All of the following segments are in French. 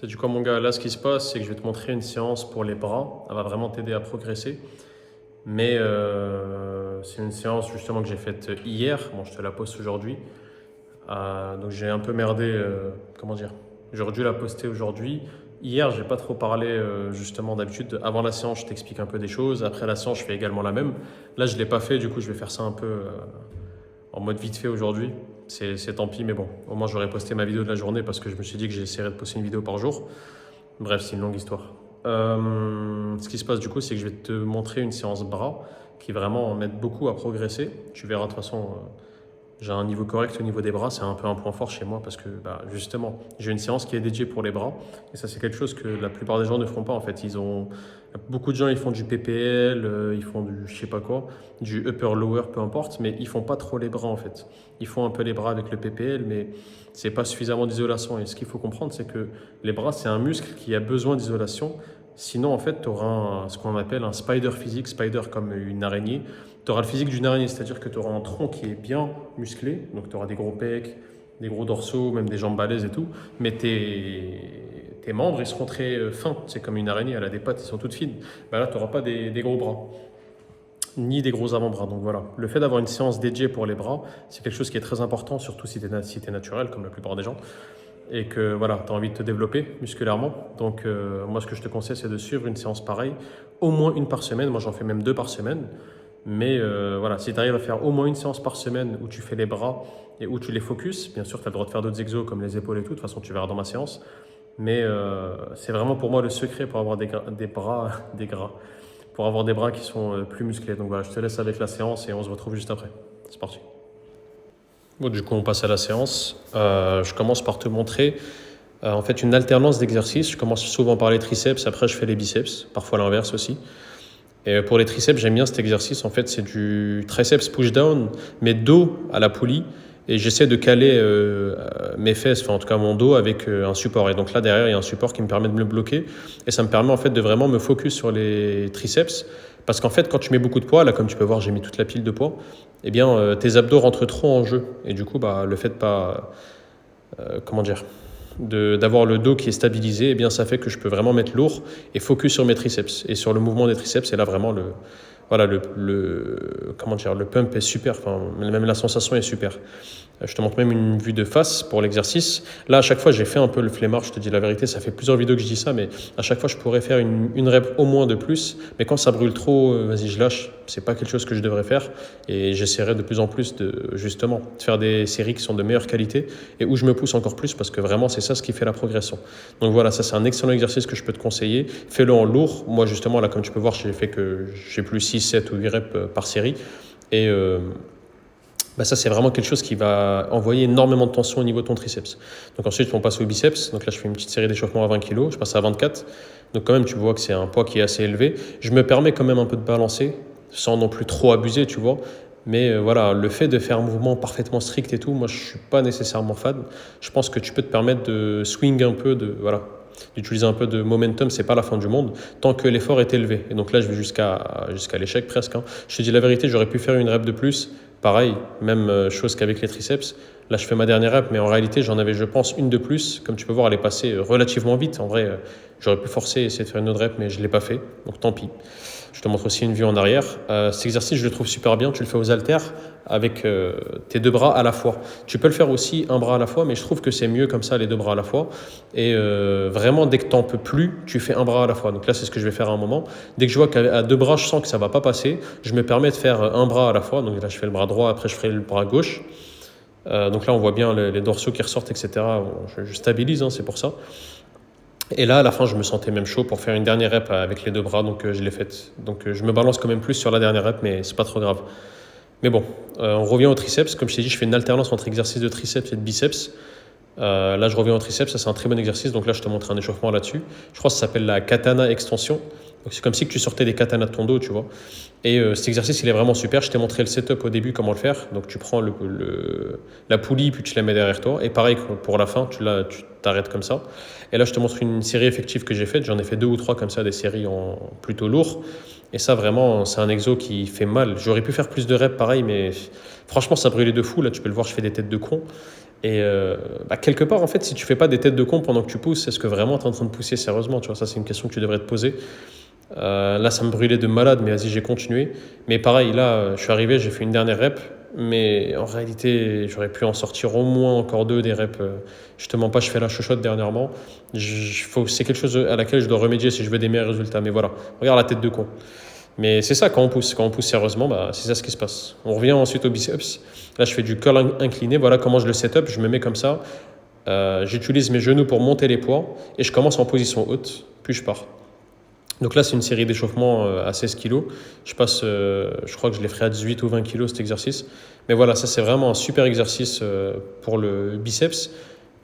C'est du coup, mon gars, là, ce qui se passe, c'est que je vais te montrer une séance pour les bras. Elle va vraiment t'aider à progresser. Mais c'est une séance justement que j'ai faite hier. Bon, je te la poste aujourd'hui. Donc j'ai un peu merdé, comment dire. J'aurais dû la poster aujourd'hui. Hier, j'ai pas trop parlé justement d'habitude. Avant la séance, je t'explique un peu des choses. Après la séance, je fais également la même. Là, je l'ai pas fait, du coup, je vais faire ça un peu en mode vite fait aujourd'hui. C'est tant pis, mais bon, au moins j'aurais posté ma vidéo de la journée parce que je me suis dit que j'essaierais de poster une vidéo par jour. Bref, c'est une longue histoire. Ce qui se passe du coup, c'est que je vais te montrer une séance bras qui vraiment m'aide beaucoup à progresser. Tu verras de toute façon, j'ai un niveau correct au niveau des bras, c'est un peu un point fort chez moi parce que justement, j'ai une séance qui est dédiée pour les bras et ça c'est quelque chose que la plupart des gens ne feront pas en fait. Beaucoup de gens ils font du PPL, ils font du je sais pas quoi, du upper lower peu importe, mais ils font pas trop les bras en fait. Ils font un peu les bras avec le PPL, mais c'est pas suffisamment d'isolation. Et ce qu'il faut comprendre, c'est que les bras c'est un muscle qui a besoin d'isolation. Sinon, en fait, tu auras ce qu'on appelle un spider physique, spider comme une araignée. Tu auras le physique d'une araignée, c'est-à-dire que tu auras un tronc qui est bien musclé, donc tu auras des gros pecs, des gros dorsaux, même des jambes balèzes et tout, mais tes membres, ils seront très fins. C'est comme une araignée, elle a des pattes, ils sont toutes fines. Là, tu n'auras pas des gros bras, ni des gros avant-bras. Donc voilà, le fait d'avoir une séance dédiée pour les bras, c'est quelque chose qui est très important, surtout si tu es naturel, comme la plupart des gens et que voilà, tu as envie de te développer musculairement. Donc moi, ce que je te conseille, c'est de suivre une séance pareille, au moins une par semaine. Moi, j'en fais même 2 par semaine. Mais voilà, si tu arrives à faire au moins une séance par semaine où tu fais les bras et où tu les focus, bien sûr, tu as le droit de faire d'autres exos comme les épaules et tout. De toute façon, tu verras dans ma séance. Mais c'est vraiment pour moi le secret pour avoir des bras, pour avoir des bras qui sont plus musclés. Donc voilà, je te laisse avec la séance et on se retrouve juste après. C'est parti. Bon, du coup, on passe à la séance. Je commence par te montrer en fait une alternance d'exercices. Je commence souvent par les triceps, après je fais les biceps, parfois l'inverse aussi. Et pour les triceps, j'aime bien cet exercice. En fait, c'est du triceps push-down, mais dos à la poulie. Et j'essaie de caler mes fesses, enfin en tout cas mon dos, avec un support. Et donc là, derrière, il y a un support qui me permet de me le bloquer. Et ça me permet en fait de vraiment me focus sur les triceps. Parce qu'en fait, quand tu mets beaucoup de poids, là, comme tu peux voir, j'ai mis toute la pile de poids, eh bien, tes abdos rentrent trop en jeu. Et du coup, le fait de pas... comment dire d'avoir le dos qui est stabilisé, eh bien, ça fait que je peux vraiment mettre lourd et focus sur mes triceps. Et sur le mouvement des triceps, c'est là vraiment comment dire, le pump est super, enfin, même la sensation est super. Je te montre même une vue de face pour l'exercice. Là, à chaque fois, j'ai fait un peu le flemmard, je te dis la vérité, ça fait plusieurs vidéos que je dis ça, mais à chaque fois, je pourrais faire une rep au moins de plus. Mais quand ça brûle trop, vas-y, je lâche. C'est pas quelque chose que je devrais faire. Et j'essaierai de plus en plus justement, de faire des séries qui sont de meilleure qualité et où je me pousse encore plus parce que vraiment, c'est ça ce qui fait la progression. Donc voilà, ça, c'est un excellent exercice que je peux te conseiller. Fais-le en lourd. Moi, justement, là, comme tu peux voir, j'ai plus 6, 7 ou 8 reps par série. Et ça, c'est vraiment quelque chose qui va envoyer énormément de tension au niveau de ton triceps. Donc ensuite, on passe au biceps. Donc là, je fais une petite série d'échauffements à 20 kg. Je passe à 24. Donc quand même, tu vois que c'est un poids qui est assez élevé. Je me permets quand même un peu de balancer, sans non plus trop abuser, tu vois. Mais voilà, le fait de faire un mouvement parfaitement strict et tout, moi, je ne suis pas nécessairement fan. Je pense que tu peux te permettre de swing un peu, d'utiliser un peu de momentum, c'est pas la fin du monde, tant que l'effort est élevé. Et donc là, je vais jusqu'à l'échec presque. Je te dis la vérité, j'aurais pu faire une rep de plus. Pareil, même chose qu'avec les triceps. Là, je fais ma dernière rep, mais en réalité, j'en avais, je pense, une de plus. Comme tu peux voir, elle est passée relativement vite. En vrai, j'aurais pu forcer et essayer de faire une autre rep, mais je ne l'ai pas fait. Donc tant pis. Je te montre aussi une vue en arrière. Cet exercice, je le trouve super bien. Tu le fais aux haltères avec tes 2 bras à la fois. Tu peux le faire aussi un bras à la fois, mais je trouve que c'est mieux comme ça, les 2 bras à la fois. Et vraiment, dès que tu n'en peux plus, tu fais un bras à la fois. Donc là, c'est ce que je vais faire à un moment. Dès que je vois qu'à 2 bras, je sens que ça ne va pas passer, je me permets de faire un bras à la fois. Donc là, je fais le bras droit, après je ferai le bras gauche. Donc là, on voit bien les dorsaux qui ressortent, etc. Je stabilise, c'est pour ça. Et là, à la fin, je me sentais même chaud pour faire une dernière rep avec les 2 bras, donc je l'ai faite. Donc je me balance quand même plus sur la dernière rep, mais c'est pas trop grave. Mais bon, on revient au triceps. Comme je t'ai dit, je fais une alternance entre exercices de triceps et de biceps. Là, je reviens au triceps, ça c'est un très bon exercice. Donc là, je te montre un échauffement là-dessus. Je crois que ça s'appelle la katana extension. Donc c'est comme si tu sortais des katanas de ton dos, tu vois. Et cet exercice, il est vraiment super. Je t'ai montré le setup au début, comment le faire. Donc tu prends la poulie, puis tu la mets derrière toi. Et pareil, pour la fin, tu t'arrêtes comme ça. Et là, je te montre une série effective que j'ai faite. J'en ai fait 2 ou 3 comme ça, des séries en plutôt lourds. Et ça, vraiment, c'est un exo qui fait mal. J'aurais pu faire plus de reps, pareil, mais franchement, ça brûlait de fou. Là, tu peux le voir, je fais des têtes de con. Et quelque part, en fait, si tu fais pas des têtes de con pendant que tu pousses, est-ce que vraiment tu es en train de pousser sérieusement? Tu vois, ça, c'est une question que tu devrais te poser. Là, ça me brûlait de malade, mais vas-y, j'ai continué. Mais pareil, là, je suis arrivé, j'ai fait une dernière rep, mais en réalité, j'aurais pu en sortir au moins encore deux des reps. Je te mens pas, je fais la chochotte dernièrement. C'est quelque chose à laquelle je dois remédier si je veux des meilleurs résultats. Mais voilà, regarde la tête de con. Mais c'est ça, quand on pousse sérieusement, c'est ça ce qui se passe. On revient ensuite au biceps. Là, je fais du curl incliné. Voilà comment je le set up. Je me mets comme ça. J'utilise mes genoux pour monter les poids et je commence en position haute, puis je pars. Donc là, c'est une série d'échauffements à 16 kg. Je crois que je les ferai à 18 ou 20 kg cet exercice. Mais voilà, ça c'est vraiment un super exercice pour le biceps.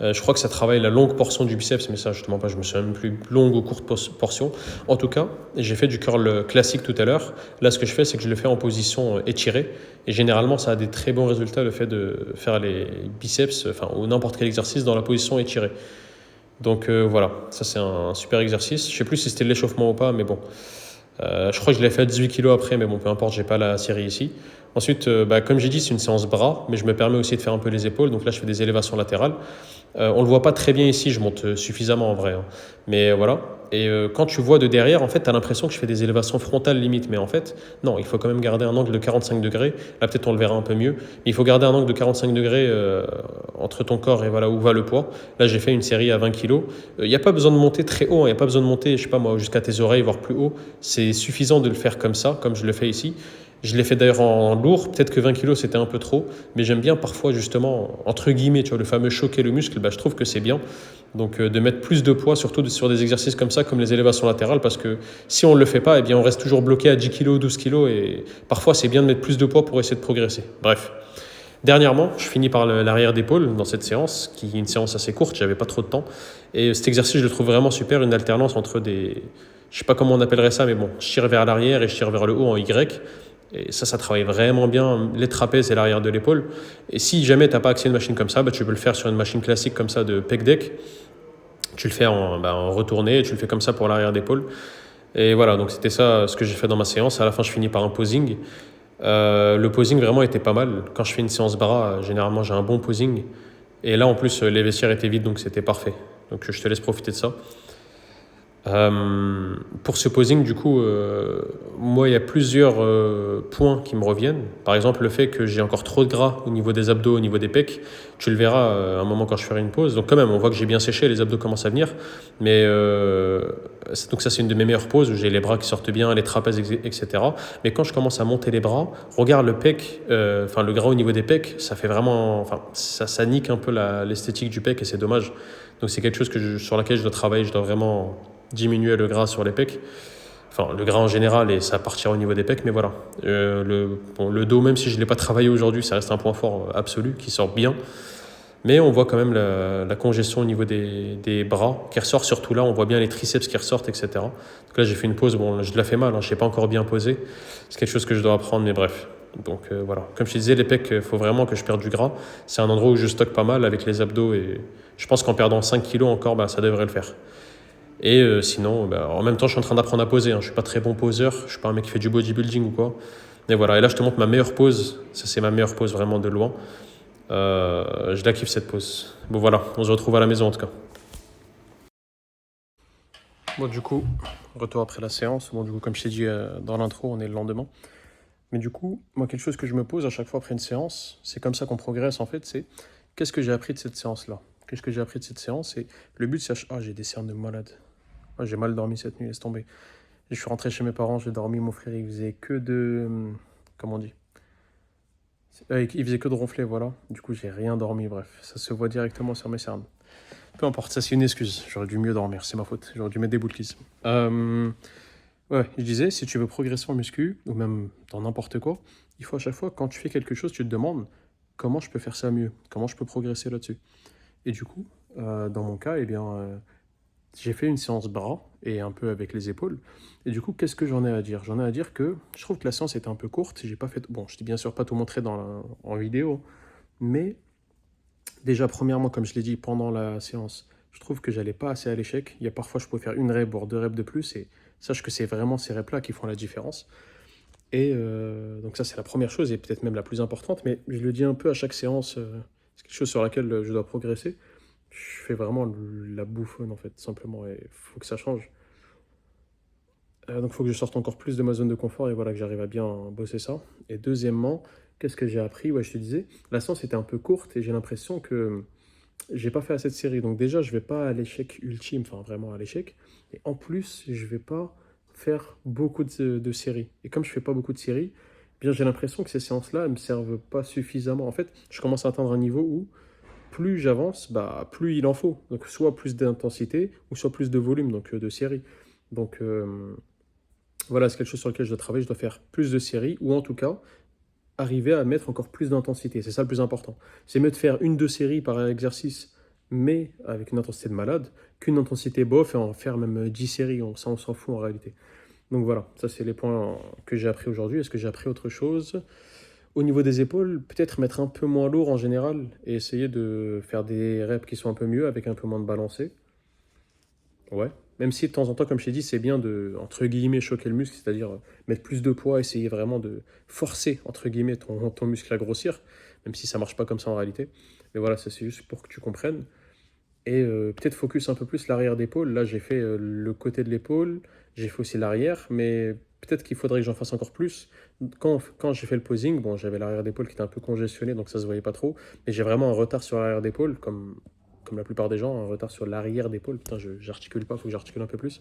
Je crois que ça travaille la longue portion du biceps, mais ça, je ne te mens pas, je me souviens même plus longue ou courte portion. En tout cas, j'ai fait du curl classique tout à l'heure. Là, ce que je fais, c'est que je le fais en position étirée. Et généralement, ça a des très bons résultats, le fait de faire les biceps, ou n'importe quel exercice dans la position étirée. Donc voilà, ça c'est un super exercice. Je ne sais plus si c'était de l'échauffement ou pas, mais bon. Je crois que je l'ai fait à 18 kg après, mais bon, peu importe, j'ai pas la série ici. Ensuite, comme j'ai dit, c'est une séance bras, mais je me permets aussi de faire un peu les épaules. Donc là, je fais des élévations latérales. On le voit pas très bien ici, je monte suffisamment en vrai, hein. Mais voilà. Et quand tu vois de derrière, en fait, tu as l'impression que je fais des élévations frontales limite. Mais en fait, non, il faut quand même garder un angle de 45 degrés. Là, peut-être on le verra un peu mieux. Mais il faut garder un angle de 45 degrés entre ton corps et voilà où va le poids. Là, j'ai fait une série à 20 kg. Il n'y a pas besoin de monter très haut. Il n'y a pas besoin de monter, je sais pas moi, jusqu'à tes oreilles, voire plus haut. C'est suffisant de le faire comme ça, comme je le fais ici. Je l'ai fait d'ailleurs en lourd, peut-être que 20 kg c'était un peu trop, mais j'aime bien parfois justement, entre guillemets, tu vois, le fameux choquer le muscle, je trouve que c'est bien. Donc de mettre plus de poids, surtout sur des exercices comme ça, comme les élévations latérales, parce que si on ne le fait pas, eh bien on reste toujours bloqué à 10 kg, 12 kg, et parfois c'est bien de mettre plus de poids pour essayer de progresser. Bref. Dernièrement, je finis par l'arrière d'épaule dans cette séance, qui est une séance assez courte, j'avais pas trop de temps. Et cet exercice, je le trouve vraiment super, une alternance entre des... Je sais pas comment on appellerait ça, mais bon, je tire vers l'arrière et je tire vers le haut en Y. Et ça travaille vraiment bien les trapèzes et l'arrière de l'épaule. Et si jamais tu n'as pas accès à une machine comme ça, tu peux le faire sur une machine classique comme ça de pec deck. Tu le fais en retourné et tu le fais comme ça pour l'arrière d'épaule. Et voilà, donc c'était ça ce que j'ai fait dans ma séance. À la fin, je finis par un posing. Le posing vraiment était pas mal. Quand je fais une séance bras, généralement j'ai un bon posing. Et là, en plus, les vestiaires étaient vides, donc c'était parfait. Donc je te laisse profiter de ça. Pour ce posing, du coup, moi, il y a plusieurs points qui me reviennent. Par exemple, le fait que j'ai encore trop de gras au niveau des abdos, au niveau des pecs. Tu le verras à un moment quand je ferai une pause. Donc quand même, on voit que j'ai bien séché, les abdos commencent à venir. Mais donc ça, c'est une de mes meilleures poses où j'ai les bras qui sortent bien, les trapèzes, etc. Mais quand je commence à monter les bras, regarde le pec, le gras au niveau des pecs, ça fait vraiment... ça nique un peu l'esthétique du pec et c'est dommage. Donc c'est quelque chose sur laquelle je dois travailler, je dois vraiment diminuer le gras sur les pecs, le gras en général, et ça partira au niveau des pecs, mais voilà. Le dos, même si je ne l'ai pas travaillé aujourd'hui, ça reste un point fort absolu qui sort bien, mais on voit quand même la congestion au niveau des bras qui ressort, surtout là, on voit bien les triceps qui ressortent, etc. Donc là, j'ai fait une pause, bon, je la fais mal, je ne sais pas encore bien poser, c'est quelque chose que je dois apprendre, mais bref. Donc voilà, comme je te disais, les pecs, il faut vraiment que je perde du gras. C'est un endroit où je stocke pas mal avec les abdos, et je pense qu'en perdant 5 kilos encore, ça devrait le faire. Et sinon, en même temps, je suis en train d'apprendre à poser, hein. Je ne suis pas très bon poseur, je ne suis pas un mec qui fait du bodybuilding ou quoi. Et voilà, et là, je te montre ma meilleure pose. Ça, c'est ma meilleure pose vraiment de loin. Je la kiffe cette pose. Bon, voilà, on se retrouve à la maison en tout cas. Bon, du coup, retour après la séance. Bon, du coup, comme je t'ai dit dans l'intro, on est le lendemain. Mais du coup, moi, quelque chose que je me pose à chaque fois après une séance, c'est comme ça qu'on progresse en fait, c'est qu'est-ce que j'ai appris de cette séance-là? Qu'est-ce que j'ai appris de cette séance? Et le but, c'est... Ah, j'ai des cernes de malade. Ah, j'ai mal dormi cette nuit, laisse tomber. Je suis rentré chez mes parents, j'ai dormi, mon frère, il faisait que de... Comment on dit? Il faisait que de ronfler, voilà. Du coup, j'ai rien dormi, bref. Ça se voit directement sur mes cernes. Peu importe, ça c'est une excuse. J'aurais dû mieux dormir, c'est ma faute. J'aurais dû mettre des bouclies. Ouais, je disais, si tu veux progresser en muscu, ou même dans n'importe quoi, il faut à chaque fois, quand tu fais quelque chose, tu te demandes comment je peux faire ça mieux, comment je peux progresser là-dessus. Et du coup, dans mon cas, j'ai fait une séance bras et un peu avec les épaules. Et du coup, qu'est-ce que j'en ai à dire? J'en ai à dire que je trouve que la séance était un peu courte. J'ai pas fait... Bon, je t'ai bien sûr pas tout montré en vidéo, mais déjà, premièrement, comme je l'ai dit pendant la séance, je trouve que j'allais pas assez à l'échec. Il y a parfois, je pouvais faire une rep, voire deux reps de plus, et sache que c'est vraiment ces reps-là qui font la différence. Et donc ça, c'est la première chose, et peut-être même la plus importante, mais je le dis un peu à chaque séance, quelque chose sur laquelle je dois progresser. Je fais vraiment la bouffonne en fait, simplement, et il faut que ça change. Donc il faut que je sorte encore plus de ma zone de confort et voilà que j'arrive à bien bosser ça. Et deuxièmement, qu'est-ce que j'ai appris? Ouais, je te disais, la séance était un peu courte et j'ai l'impression que j'ai pas fait assez de séries. Donc déjà, je vais pas à l'échec ultime, enfin vraiment à l'échec. Et en plus, je vais pas faire beaucoup de séries. Et comme je fais pas beaucoup de séries, eh bien j'ai l'impression que ces séances-là, elles me servent pas suffisamment. En fait, je commence à atteindre un niveau où plus j'avance, bah, plus il en faut. Donc soit plus d'intensité ou soit plus de volume, donc de séries. Donc voilà, c'est quelque chose sur lequel je dois travailler. Je dois faire plus de séries ou en tout cas arriver à mettre encore plus d'intensité. C'est ça le plus important. C'est mieux de faire une, deux séries par exercice, mais avec une intensité de malade, qu'une intensité bof et en faire même 10 séries. Ça, on s'en fout en réalité. Donc voilà, ça c'est les points que j'ai appris aujourd'hui. Est-ce que j'ai appris autre chose? Au niveau des épaules, peut-être mettre un peu moins lourd en général et essayer de faire des reps qui sont un peu mieux avec un peu moins de balancé. Ouais. Même si de temps en temps, comme je t'ai dit, c'est bien de, entre guillemets, choquer le muscle, c'est-à-dire mettre plus de poids, essayer vraiment de forcer, entre guillemets, ton muscle à grossir, même si ça marche pas comme ça en réalité. Mais voilà, ça c'est juste pour que tu comprennes. Et peut-être focus un peu plus l'arrière d'épaule. Là, j'ai fait le côté de l'épaule, j'ai fait aussi l'arrière, mais peut-être qu'il faudrait que j'en fasse encore plus. Quand j'ai fait le posing, bon, j'avais l'arrière d'épaule qui était un peu congestionné, donc ça se voyait pas trop. Mais j'ai vraiment un retard sur l'arrière d'épaule, comme la plupart des gens, un retard sur l'arrière d'épaule. Putain, j'articule pas, faut que j'articule un peu plus.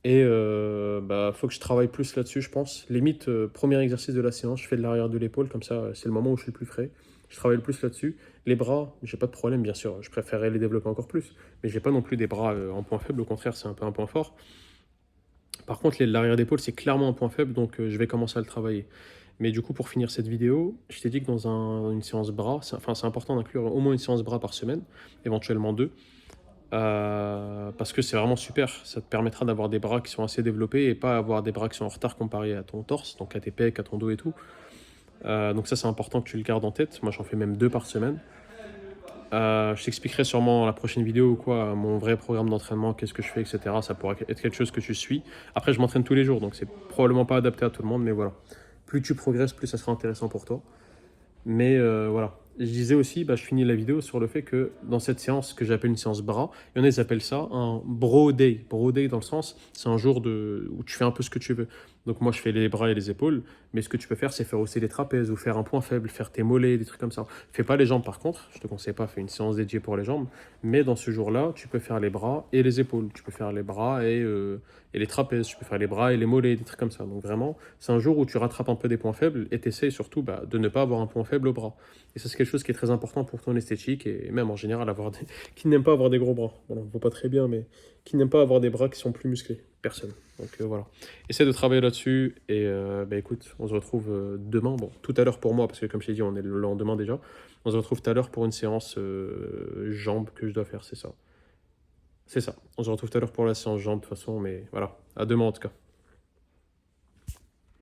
Et bah, faut que je travaille plus là-dessus, je pense. Limite, premier exercice de la séance, je fais de l'arrière de l'épaule, comme ça, c'est le moment où je suis le plus frais. Je travaille le plus là-dessus. Les bras, j'ai pas de problème, bien sûr. Je préférerais les développer encore plus. Mais j'ai pas non plus des bras en point faible, au contraire, c'est un peu un point fort. Par contre, l'arrière d'épaule, c'est clairement un point faible, donc je vais commencer à le travailler. Mais du coup, pour finir cette vidéo, je t'ai dit que dans une séance bras, c'est important d'inclure au moins une séance bras par semaine, éventuellement deux. Parce que c'est vraiment super. Ça te permettra d'avoir des bras qui sont assez développés et pas avoir des bras qui sont en retard comparé à ton torse, donc à tes pecs, à ton dos et tout. Donc ça, c'est important que tu le gardes en tête. Moi, j'en fais même deux par semaine. Je t'expliquerai sûrement dans la prochaine vidéo ou quoi, mon vrai programme d'entraînement, qu'est-ce que je fais, etc. Ça pourra être quelque chose que tu suis. Après, je m'entraîne tous les jours, donc c'est probablement pas adapté à tout le monde, mais voilà. Plus tu progresses, plus ça sera intéressant pour toi. Mais voilà. Je disais aussi, bah, je finis la vidéo sur le fait que dans cette séance que j'appelle une séance bras, il y en a, ils appellent ça un bro day. Bro day dans le sens, c'est un jour où tu fais un peu ce que tu veux. Donc moi, je fais les bras et les épaules, mais ce que tu peux faire, c'est faire aussi les trapèzes ou faire un point faible, faire tes mollets, des trucs comme ça. Fais pas les jambes par contre, je te conseille pas, fais une séance dédiée pour les jambes, mais dans ce jour-là, tu peux faire les bras et les épaules. Tu peux faire les bras et les trapèzes, tu peux faire les bras et les mollets, des trucs comme ça. Donc vraiment, c'est un jour où tu rattrapes un peu des points faibles et t'essayes surtout bah, de ne pas avoir un point faible au bras. Et ça, c'est quelque chose qui est très important pour ton esthétique et même en général, qui n'aime pas avoir des gros bras. Voilà, on ne voit pas très bien, mais qui n'aime pas avoir des bras qui sont plus musclés. Personne. Donc voilà. Essaie de travailler là-dessus et bah, écoute, on se retrouve demain. Bon, tout à l'heure pour moi, parce que comme je t'ai dit, on est le lendemain déjà. On se retrouve tout à l'heure pour une séance jambes que je dois faire, c'est ça. C'est ça. On se retrouve tout à l'heure pour la séance jambes de toute façon, mais voilà. À demain en tout cas.